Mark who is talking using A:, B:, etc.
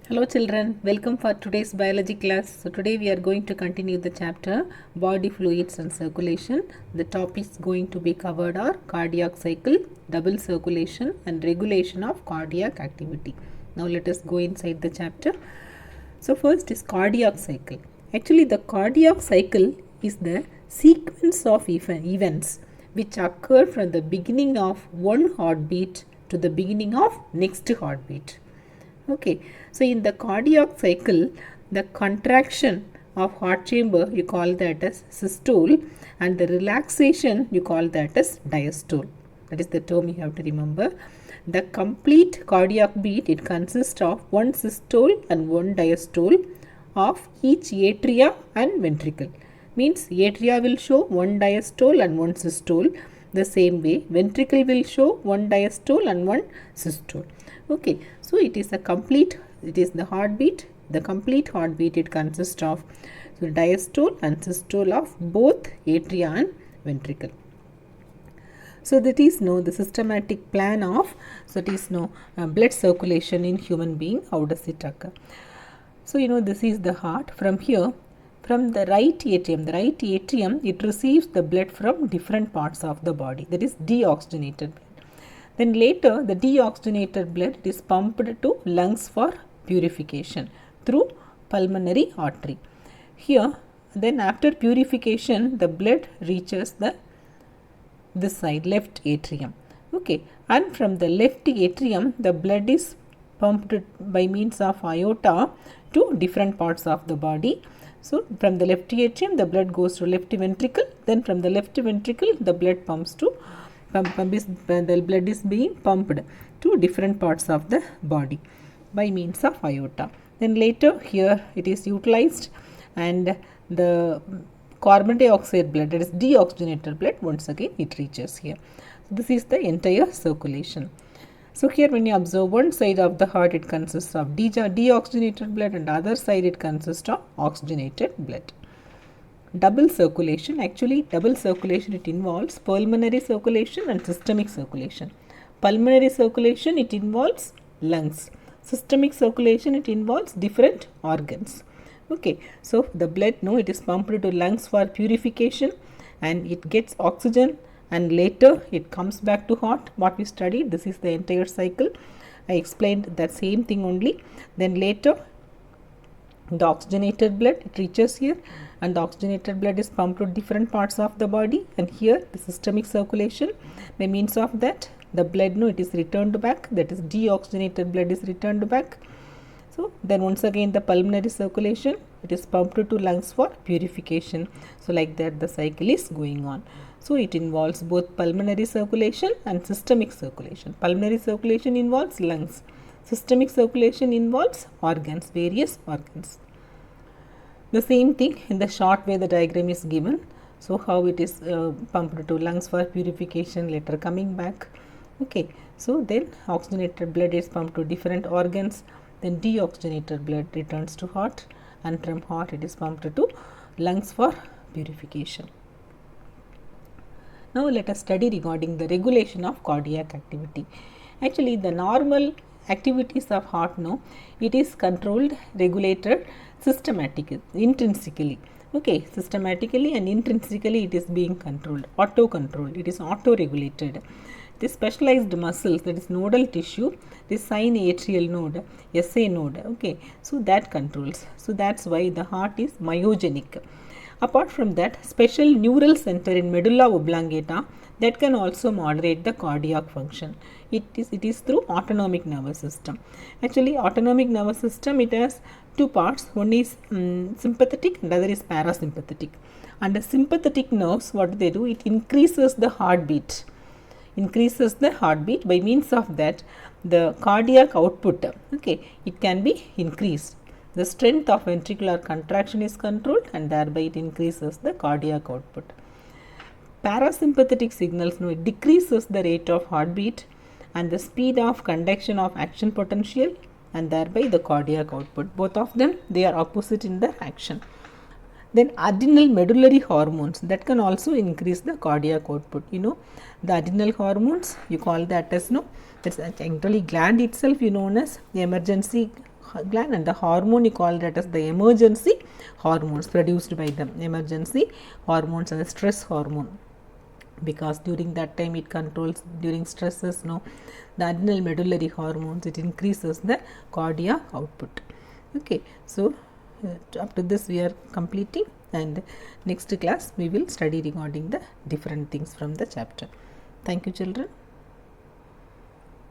A: Hello children, welcome for today's biology class. So today we are going to continue the chapter body fluids and circulation. The topics going to be covered are cardiac cycle, double circulation and regulation of cardiac activity. Now let us go inside the chapter. So first is cardiac cycle. Actually the cardiac cycle is the sequence of events which occur from the beginning of one heartbeat to the beginning of next heartbeat. Okay, so in the cardiac cycle, the contraction of heart chamber you call that as systole, and the relaxation you call that as diastole. That is the term you have to remember. The complete cardiac beat, it consists of one systole and one diastole of each atria and ventricle. Means atria will show one diastole and one systole. The same way ventricle will show one diastole and one systole. Okay, so it is the heartbeat, the complete heartbeat, it consists of diastole and systole of both atria and ventricle. So that is the systematic plan of blood circulation in human being. How does it occur? So this is the heart. From here, from the right atrium, it receives the blood from different parts of the body, that is deoxygenated blood. Then later the deoxygenated blood is pumped to lungs for purification through pulmonary artery. Here then after purification the blood reaches this side, left atrium. Okay, and from the left atrium the blood is pumped by means of aorta to different parts of the body. So from the left atrium the blood goes to left ventricle, then from the left ventricle the blood the blood is being pumped to different parts of the body by means of aorta. Then later here it is utilized and the carbon dioxide blood, that is deoxygenated blood, once again it reaches here. So this is the entire circulation. So here when you observe one side of the heart, it consists of deoxygenated blood and other side it consists of oxygenated blood. Double circulation, actually double circulation, it involves pulmonary circulation and systemic circulation. Pulmonary circulation, it involves lungs. Systemic circulation, it involves different organs. Okay, so the blood, it is pumped to lungs for purification and it gets oxygen, and later it comes back to heart. What we studied, this is the entire cycle. I explained that same thing only. Then later the oxygenated blood, it reaches here and the oxygenated blood is pumped to different parts of the body, and here the systemic circulation, by means of that the blood, it is returned back, that is deoxygenated blood is returned back. So then once again the pulmonary circulation, it is pumped to lungs for purification. So like that the cycle is going on. So it involves both pulmonary circulation and systemic circulation. Pulmonary circulation involves lungs. Systemic circulation involves organs, various organs. The same thing in the short way the diagram is given. So how it is pumped to lungs for purification, later coming back. Okay, so then oxygenated blood is pumped to different organs, then deoxygenated blood returns to heart, and from heart it is pumped to lungs for purification. Now let us study regarding the regulation of cardiac activity. Actually the normal activities of heart, it is controlled, regulated systematically, intrinsically. Okay, systematically and intrinsically it is being controlled, auto-controlled, it is auto-regulated. The specialized muscles, that is nodal tissue, the synatrial node, SA node, okay, so that controls. So that's why the heart is myogenic. Apart from that, special neural center in medulla oblongata that can also moderate the cardiac function. It is through autonomic nervous system. Actually autonomic nervous system, it has two parts. One is sympathetic and other is parasympathetic. And the sympathetic nerves, what they do, it increases the heartbeat. By means of that the cardiac output, okay, it can be increased. The strength of ventricular contraction is controlled and thereby it increases the cardiac output. Parasympathetic signals, it decreases the rate of heartbeat and the speed of conduction of action potential and thereby the cardiac output. Both of them, they are opposite in their action. Then adrenal medullary hormones, that can also increase the cardiac output. The adrenal hormones, you call that as that's actually gland itself, known as the emergency gland, and the hormone you call that as the emergency hormones produced by them, emergency hormones and the stress hormone, because during that time it controls, during stresses, the adrenal medullary hormones, it increases the cardiac output. Okay, so up to this we are completing, and next class we will study regarding the different things from the chapter. Thank you, children.